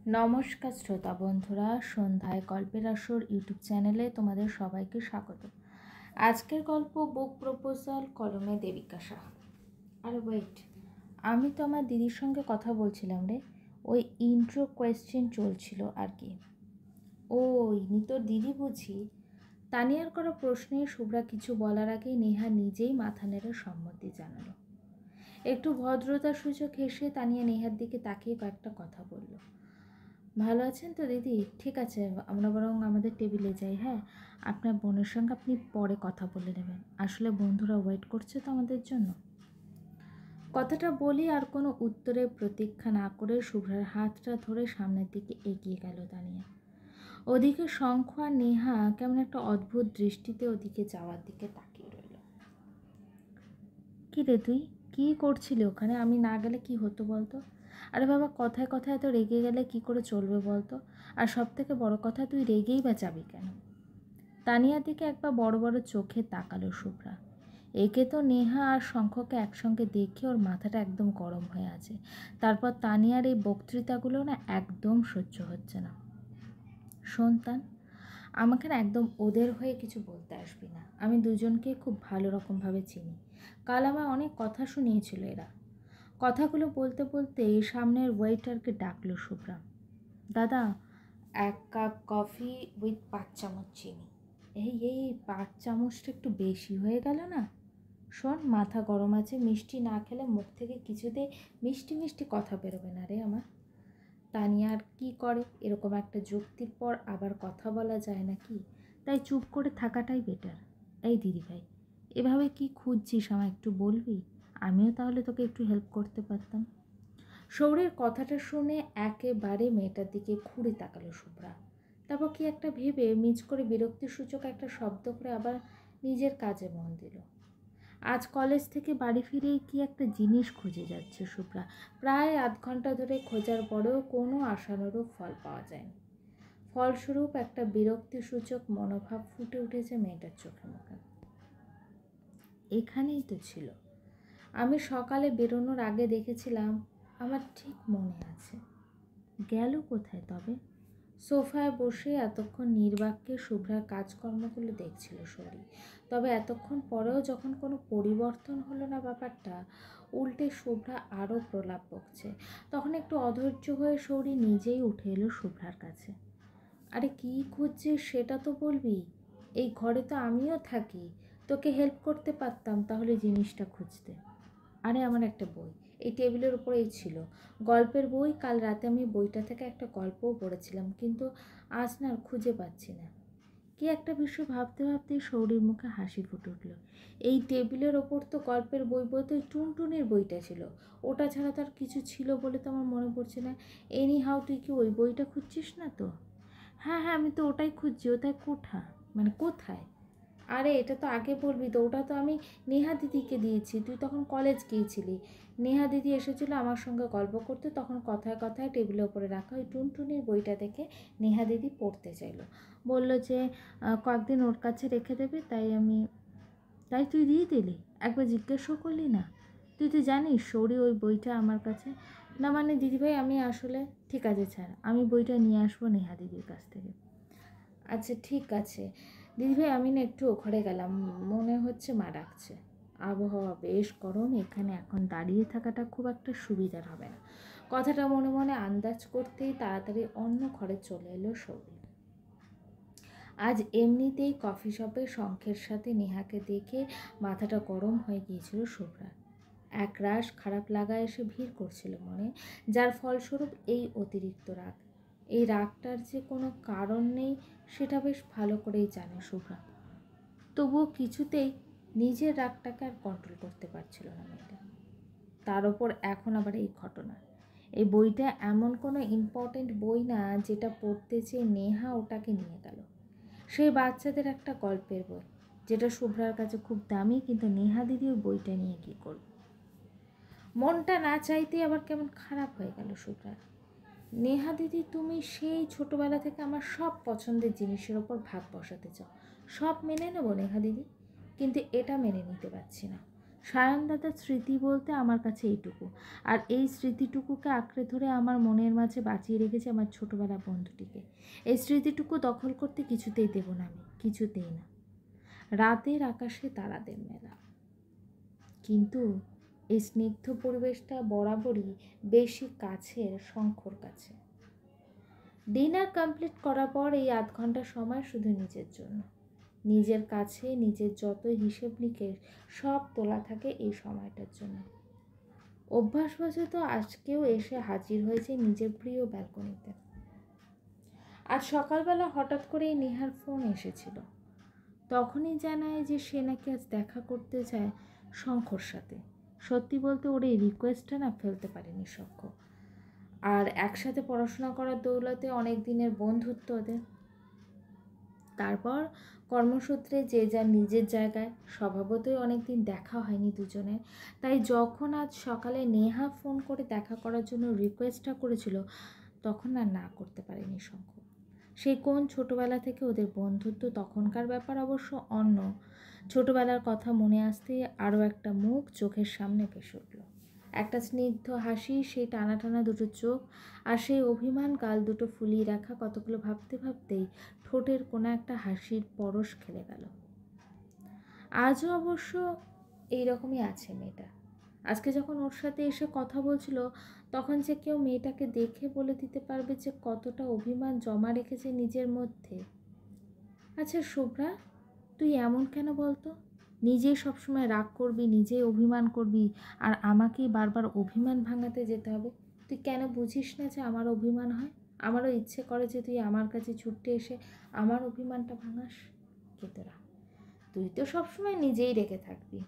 নমস্কার শ্রোতা বন্ধুরা, সন্ধ্যায় গল্পের আসর ইউটিউব চ্যানেলে তোমাদের সবাইকে স্বাগত। আজকের গল্প বুক প্রপোজাল, কলমে দেবিকা সাহা। আরে ওয়েট, আমি তো আমার দিদির সঙ্গে কথা বলছিলাম রে। ওই ইন্ট্রো কোয়েশ্চেন চলছিল আর কি। ও ইনি তোর দিদি বুঝি? তানিয়ার করা প্রশ্নে শুভ্রা কিছু বলার আগেই নেহা নিজেই মাথা নেড়ে সম্মতি জানালো। একটু ভদ্রতার সুযোগ হেসে তানিয়া নেহার দিকে তাকিয়ে কয়েকটা কথা বলল। ভালো আছেন তো দিদি? ঠিক আছে, আমরা বরং আমাদের টেবিলে যাই। হ্যাঁ, আপনার বোনের সঙ্গে আপনি পরে কথা বলে নেবেন, আসলে বন্ধুরা ওয়েট করছে তো আমাদের জন্য। কথাটা বলি আর কোনো উত্তরের প্রতীক্ষা না করে শুভ্রার হাতটা ধরে সামনের দিকে এগিয়ে গেল তানিয়া। ওদিকে শঙ্খ আর নেহা কেমন একটা অদ্ভুত দৃষ্টিতে ওদিকে যাওয়ার দিকে তাকিয়ে রইল। কী রে তুই কী করছিলি ওখানে? আমি না গেলে কি হতো বলতো? আরে বাবা, কথায় কথায় এত রেগে গেলে কি করে চলবে বলতো? আর সব থেকে বড় কথা, তুই রেগেই বা যাবি কেন? তানিয়ার দিকে একবার বড় বড় চোখে তাকালো শুভ্রা। একে তো নেহা আর শঙ্খকে একসঙ্গে দেখে ওর মাথাটা একদম গরম হয়ে আছে। তারপর তানিয়ার এই বক্তৃতাগুলো না একদম সহ্য হচ্ছে না। সন্তান, আমাকে না একদম ওদের হয়ে কিছু বলতে আসবি না। আমি দুজনকে খুব ভালো রকমভাবে চিনি। কাল আমায় অনেক কথা শুনিয়েছিল এরা। কথাগুলো বলতে বলতে সামনের ওয়েটারকে ডাকলো শুভ্রা। দাদা, 1 কাপ কফি উইথ 5 চামচ চিনি। এই এই 5 চামচটা একটু বেশি হয়ে গেল না? শোন, মাথা গরম আছে, মিষ্টি না খেলে মুখ থেকে কিছুতে মিষ্টি মিষ্টি কথা বেরোবে না রে আমার। তানিয়া আর কী করে, এরকম একটা যুক্তির পর আবার কথা বলা যায় না কি? তাই চুপ করে থাকাটাই বেটার। এই দিদিভাই, এভাবে কি খুঁজছিস আমায় একটু বলবি? আমিও তাহলে তোকে একটু হেল্প করতে পারতাম। সৌরের কথাটা শুনে একেবারে মেয়েটার দিকে ঘুরে তাকালো শুভ্রা। তারপর কি একটা ভেবে মিজ করে বিরক্তিসূচক একটা শব্দ করে আবার নিজের কাজে মন দিল। আজ কলেজ থেকে বাড়ি ফিরেই কি একটা জিনিস খুঁজে যাচ্ছে শুভ্রা। প্রায় আধ ঘন্টা ধরে খোঁজার পরেও কোনো আশানুরূপ ফল পাওয়া যায়নি। ফলস্বরূপ একটা বিরক্তিসূচক মনোভাব ফুটে উঠেছে মেয়েটার চোখে মুখে। এখানেই তো ছিল, আমি সকালে বেরোনোর আগে দেখেছিলাম। আমার ঠিক মনে আছে। গেল কোথায় তবে? সোফায় বসে এতক্ষণ নির্বাক্যে শুভ্রার কাজকর্মগুলো দেখছিল শরী। তবে এতক্ষণ পরেও যখন কোনো পরিবর্তন হলো না ব্যাপারটা, উল্টে শুভ্রা আরও প্রলাপ বকছে, তখন একটু অধৈর্য হয়ে শরী নিজেই উঠে এলো শুভ্রার কাছে। আরে কী খুঁজছিস সেটা তো বলবি। এই ঘরে তো আমিও থাকি, তোকে হেল্প করতে পারতাম তাহলে জিনিসটা খুঁজতে। আরে আমার একটা বই এই টেবিলের উপরেই ছিল, গল্পের বই। কাল রাতে আমি বইটা থেকে একটা গল্পও পড়েছিলাম, কিন্তু আজ না আর খুঁজে পাচ্ছি না। কি একটা বিষয় ভাবতে ভাবতেই শৌরির মুখে হাসি ফুটে উঠল। এই টেবিলের ওপর তো গল্পের বই বলতে ওই টুনটুনির বইটা ছিল। ওটা ছাড়া তার কিছু ছিল বলে তো আমার মনে পড়ছে না। এনি হাউ, তুই কি ওই বইটা খুঁজছিস না তো? হ্যাঁ হ্যাঁ, আমি তো ওটাই খুঁজছি। ওটাই কোথায়? আরে এটা তো আগে বলবি তো, ওটা তো আমি নেহা দিদিকে দিয়েছি, তুই তখন কলেজ গিয়েছিলি। নেহা দিদি এসেছিলো আমার সঙ্গে গল্প করতে, তখন কথায় কথায় টেবিলের ওপরে রাখা ওই টুনটুনির বইটা দেখে নেহা দিদি পড়তে চাইলো। বললো যে কয়েকদিন ওর কাছে রেখে দেবে, তাই তুই দিয়ে দিলি? একবার জিজ্ঞেসও করলি না? তুই তো জানিস সৌরি ওই বইটা আমার কাছে। না মানে দিদিভাই, আমি আসলে ঠিক আছে ছাড়, আমি বইটা নিয়ে আসবো নেহা দিদির কাছ থেকে। আচ্ছা ঠিক আছে দিদিভাই, আমি না একটু ঘরে গেলাম, মনে হচ্ছে মা ডাকছে। আবহাওয়া বেশ গরম, এখানে এখন দাঁড়িয়ে থাকাটা খুব একটা সুবিধার হবে না। কথাটা মনে মনে আন্দাজ করতেই তাড়াতাড়ি অন্য ঘরে চলে এলো সৌরি। আজ এমনিতেই কফি শপে শঙ্খের সাথে নেহাকে দেখে মাথাটা গরম হয়ে গিয়েছিল শুভ্রার। একরাশ খারাপ লাগা এসে ভিড় করছিল মনে, যার ফলস্বরূপ এই অতিরিক্ত রাগ। এই রাগটার যে কোনো কারণ নেই সেটা বেশ ভালো করেই জানে শুভ্রা। তবুও কিছুতেই নিজের রাগটাকে আর কন্ট্রোল করতে পারছিল না মেয়েটা। তার ওপর এখন আবার এই ঘটনা। এই বইটা এমন কোনো ইম্পর্টেন্ট বই না যেটা পড়তে চেয়ে নেহা ওটাকে নিয়ে গেল। সেই বাচ্চাদের একটা গল্পের বই, যেটা শুভ্রার কাছে খুব দামি, কিন্তু নেহা দিদি ওই বইটা নিয়ে কী করবে? মনটা না চাইতেই আবার কেমন খারাপ হয়ে গেল শুভ্রার। নেহা দিদি, তুমি সেই ছোটোবেলা থেকে আমার সব পছন্দের জিনিসের ওপর ভাগ বসাতে চাও। সব মেনে নেবো নেহা দিদি, কিন্তু এটা মেনে নিতে পারছি না। সায়ন দাদার স্মৃতি বলতে আমার কাছে এইটুকু, আর এই স্মৃতিটুকুকে আঁকড়ে ধরে আমার মনের মাঝে বাঁচিয়ে রেখেছে আমার ছোটোবেলার বন্ধুটিকে। এই স্মৃতিটুকু দখল করতে কিছুতেই দেব না আমি, কিছুতেই না। রাতের আকাশে তারাদের মেলা, কিন্তু এই স্নিগ্ধ পরিবেশটা বরাবরই বেশি কাছের শঙ্খর কাছে। ডিনার কমপ্লিট করার পর এই আধ ঘন্টা সময় শুধু নিজের জন্য, নিজের কাছে নিজের যত হিসেব নিকেশ সব তোলা থাকে এই সময়টার জন্য। অভ্যাসবশত আজকেও এসে হাজির হয়েছে নিজের প্রিয় ব্যালকনিতে। আজ সকালবেলা হঠাৎ করেই নেহার ফোন এসেছিল। তখনই জানায় যে সে নাকি আজ দেখা করতে চায় শঙ্খর সাথে। সত্যি বলতে ওর এই রিকোয়েস্টটা না ফেলতে পারেনি শঙ্খ। আর একসাথে পড়াশোনা করার দৌলতে অনেক দিনের বন্ধুত্ব ওদের। তারপর কর্মসূত্রে যে যার নিজের জায়গায়, স্বভাবতই অনেকদিন দেখা হয়নি দুজনের। তাই যখন আজ সকালে নেহা ফোন করে দেখা করার জন্য রিকোয়েস্টটা করেছিল, তখন আর না করতে পারেনি শঙ্খ। সেই কোন ছোটোবেলা থেকে ওদের বন্ধুত্ব, তখনকার ব্যাপার অবশ্য অন্য। ছোটোবেলার কথা মনে আসতেই আরও একটা মুখ চোখের সামনে ভেসে উঠল। একটা স্নিগ্ধ হাসি, সেই টানা টানা দুটো চোখ, আর সেই অভিমান গাল দুটো ফুলিয়ে রাখা। কতগুলো ভাবতে ভাবতেই ঠোঁটের কোনো একটা হাসির পরশ খেলে গেল। আজও অবশ্য এইরকমই আছে মেয়েটা। আজকে যখন ওর সাথে এসে কথা বলছিল, তখন যে কেউ মেয়েটাকে দেখে বলে দিতে পারবে যে কতটা অভিমান জমা রেখেছে নিজের মধ্যে। আচ্ছা শুভ্রা, তুই এমন কেন বলতো? নিজেই সবসময় রাগ করবি, নিজেই অভিমান করবি, আর আমাকেই বারবার অভিমান ভাঙাতে যেতে হবে। তুই কেন বুঝিস না যে আমার অভিমান হয়? আমারও ইচ্ছে করে যে তুই আমার কাছে ছুটে এসে আমার অভিমানটা ভাঙাস। কে তোরা? তুই তো সবসময় নিজেই রেখে থাকবি।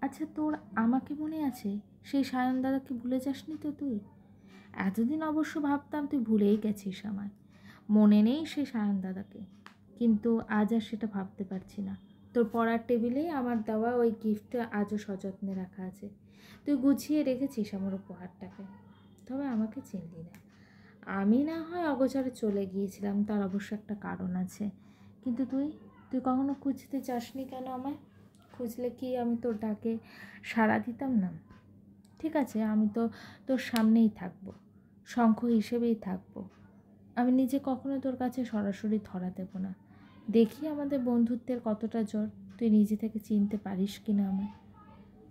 আচ্ছা তোর আমাকে মনে আছে? সেই সায়ন দাদাকে ভুলে যাসনি তো তুই? এতদিন অবশ্য ভাবতাম তুই ভুলেই গেছিস আমায়। মনে নেই সেই সায়ন দাদাকে, কিন্তু আজ আর সেটা ভাবতে পারছি না। তোর পড়ার টেবিলেই আমার দেওয়া ওই গিফটটা আজও সযত্নে রাখা আছে। তুই গুছিয়ে রেখেছিস আমার উপহারটাকে, তবে আমাকে চিনলি না। আমি না হয় অগোচরে চলে গিয়েছিলাম, তার অবশ্য একটা কারণ আছে। কিন্তু তুই তুই কখনো খুঁজতে চাসনি কেন আমায়? খুঁজলে কি আমি তোর ডাকে সাড়া দিতাম না? ঠিক আছে, আমি তো তোর সামনেই থাকবো, শঙ্খ হিসেবেই থাকবো। আমি নিজে কখনো তোর কাছে সরাসরি ধরা দেব না। দেখি আমাদের বন্ধুত্বের কতটা জোর, তুই নিজে থেকে চিনতে পারিস কি না আমায়।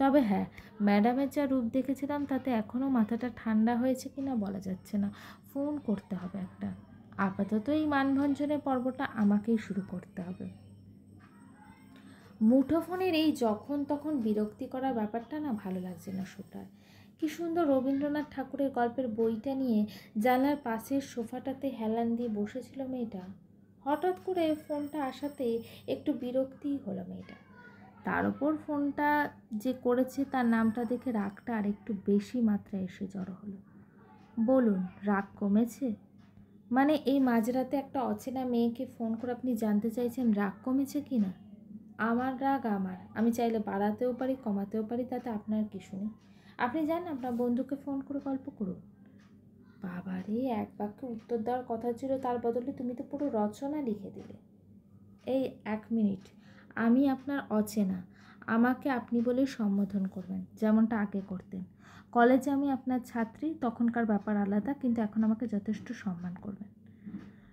তবে হ্যাঁ, ম্যাডামের যা রূপ দেখেছিলাম তাতে এখনও মাথাটা ঠান্ডা হয়েছে কি না বলা যাচ্ছে না। ফোন করতে হবে একটা। আপাতত এই মানভঞ্জনের পর্বটা আমাকেই শুরু করতে হবে। মুঠোফোনের এই যখন তখন বিরক্তি করার ব্যাপারটা না ভালো লাগছে না শুভ্রার। কি সুন্দর রবীন্দ্রনাথ ঠাকুরের গল্পের বইটা নিয়ে জানলার পাশের সোফাটাতে হেলান দিয়ে বসেছিল মেয়েটা। হঠাৎ করে ফোনটা আসাতে একটু বিরক্তিই হলো মেয়েটা। তার ওপর ফোনটা যে করেছে তার নামটা দেখে রাগটা আর একটু বেশি মাত্রায় এসে জড়ো হলো। বলুন, রাগ কমেছে? মানে এই মাঝরাতে একটা অচেনা মেয়েকে ফোন করে আপনি জানতে চাইছেন রাগ কমেছে কি না? আমার রাগ আমার, আমি চাইলে বাড়াতেও পারি, কমাতেও পারি, তাতে আপনার কিছু নেই। আপনি যান আপনার বন্ধুকে ফোন করে গল্প করুন। বাবারে, এক বাক্যে উত্তর দেওয়ার কথা ছিল, তার বদলে তুমি তো পুরো রচনা লিখে দিলে। এই 1 মিনিট, আমি আপনার অচেনা, আমাকে আপনি বলেই সম্বোধন করবেন, যেমনটা আগে করতেন। কলেজে আমি আপনার ছাত্রী, তখনকার ব্যাপার আলাদা, কিন্তু এখন আমাকে যথেষ্ট সম্মান করবেন।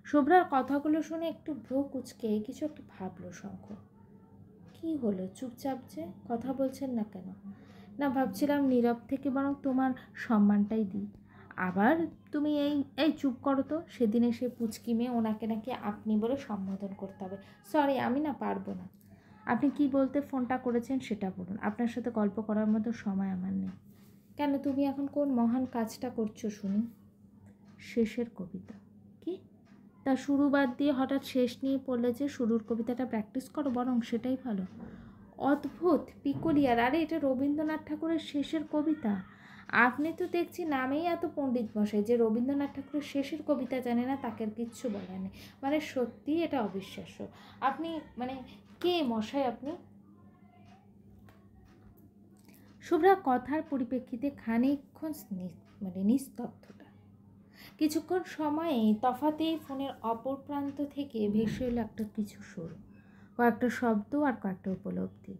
শুভ্রার কথাগুলো শুনে একটু ভ্রু কুঁচকে কিছু একটু ভাবলো শঙ্খ। কি হলো, চুপচাপ যে, কথা বলছেন না কেন? না, ভাবছিলাম নীরব থেকে বরং তোমার সম্মানটাই দিই। আবার তুমি এই এই চুপ করো তো, সেদিন এসে পুচকি মেয়ে, ওনাকে নাকি আপনি বলে সম্বোধন করতে হবে। সরি, আমি না পারবো না। আপনি কি বলতে ফোনটা করেছেন সেটা বলুন। আপনার সাথে গল্প করার মতো সময় আমার নেই। কেন, তুমি এখন কোন মহান কাজটা করছো শুনি? শেষের কবিতা। কি? তা শুরু বাদ দিয়ে হঠাৎ শেষ নিয়ে পড়লে যে? শুরুর কবিতাটা প্র্যাকটিস করো বরং, সেটাই ভালো। অদ্ভুত, পিকুলিয়ার। আরে এটা রবীন্দ্রনাথ ঠাকুরের শেষের কবিতা। আপনি তো দেখছি নামেই এত পণ্ডিত মশাই যে রবীন্দ্রনাথ ঠাকুরের শেষের কবিতা জানে না, তাকে আর কিচ্ছু বলে নেই। মানে সত্যি এটা অবিশ্বাস্য। আপনি মানে কে মশাই আপনি? শুভ্রা কথার পরিপ্রেক্ষিতে খানিকক্ষণ নিস্তব্ধতা। কিছুক্ষণ সময়ে তফাতেই ফোনের অপর প্রান্ত থেকে ভেসে এলো একটা কিছু সুর, কয়েকটা শব্দ আর কয়েকটা উপলব্ধি।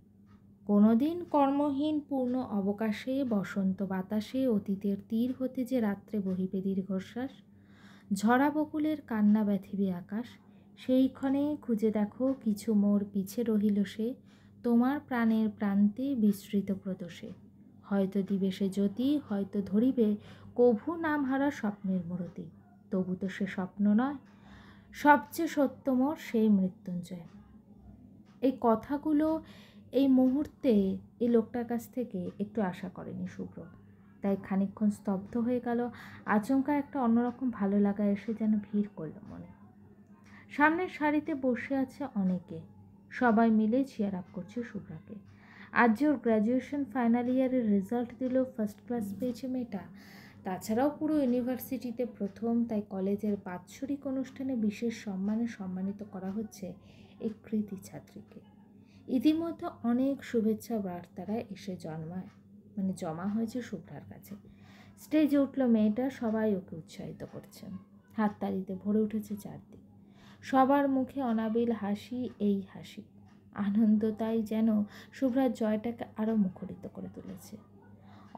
কোনোদিন কর্মহীন পূর্ণ অবকাশে বসন্ত বাতাসে অতীতের তীর হতে যে রাত্রে বহিবে দীর্ঘশ্বাস, ঝরা বকুলের কান্না ব্যথিবে আকাশ, সেইক্ষণে খুঁজে দেখো কিছু মোর পিছে রহিল সে, তোমার প্রাণের প্রান্তে বিস্তৃত প্রদোষে। হয়তো দিবে সে জ্যোতি, হয়তো ধরিবে কভু নামহারা স্বপ্নের মূরতি, তবু তো সে স্বপ্ন নয়, সবচেয়ে সত্য মোর সেই মৃত্যুঞ্জয়। এই কথাগুলো এই মুহূর্তে এই লোকটার কাছ থেকে একটু আশা করেনি শুভ্র, তাই খানিকক্ষণ স্তব্ধ হয়ে গেল। আচমকা একটা অন্যরকম ভালো লাগা এসে যেন ভিড় করলো মনে। সামনের সারিতে বসে আছে অনেকে, সবাই মিলে চিয়ার আপ করছে শুভ্রাকে। আজ যে ওর গ্র্যাজুয়েশন ফাইনাল ইয়ারের রেজাল্ট দিল, ফার্স্ট ক্লাস পেয়েছে মেয়েটা, তাছাড়াও পুরো ইউনিভার্সিটিতে প্রথম, তাই কলেজের বাৎসরিক অনুষ্ঠানে বিশেষ সম্মানে সম্মানিত করা হচ্ছে এই কৃতি ছাত্রীকে। ইতিমধ্যে অনেক শুভেচ্ছা বার্তারা এসে জমা হয়েছে শুভ্রার কাছে। স্টেজে উঠল মেয়েটা, সবাই ওকে উৎসাহিত করছে, হাততালিতে ভরে উঠেছে চারদিক, সবার মুখে অনাবিল হাসি, এই হাসি আনন্দ তাই যেন শুভ্রার জয়টাকে আরও মুখরিত করে তুলেছে।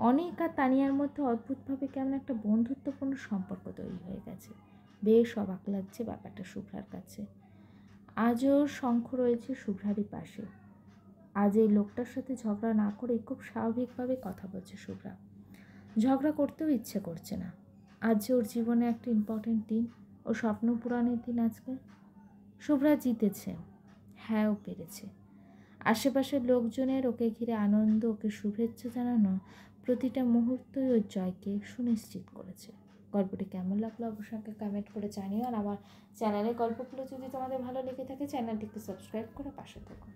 অনেক আর তানিয়ার মধ্যে অদ্ভুতভাবে কেমন একটা বন্ধুত্বপূর্ণ সম্পর্ক তৈরি হয়ে গেছে। বেশ অবাক লাগছে ব্যাপারটা শুভ্রার কাছে। আজও শঙ্খ রয়েছে শুভ্রারই পাশে। আজ এই লোকটার সাথে ঝগড়া না করে খুব স্বাভাবিকভাবে কথা বলছে শুভ্রা। ঝগড়া করতেও ইচ্ছে করছে না। আজ যে ওর জীবনে একটা ইম্পর্টেন্ট দিন, ও স্বপ্ন পূরণের দিন আজকে। শুভ্রা জিতেছে, হ্যাঁ ও পেরেছে। আশেপাশের লোকজনের ওকে ঘিরে আনন্দ, ওকে শুভেচ্ছা জানানো প্রতিটা মুহূর্তই ওর জয়কে সুনিশ্চিত করেছে। গল্পটি কেমন লাগলো অবশ্যই কমেন্ট করে জানিও। আর আমার চ্যানেলের গল্পগুলো যদি তোমাদের ভালো লেগে থাকে চ্যানেলটিকে সাবস্ক্রাইব করে পাশে থেকো।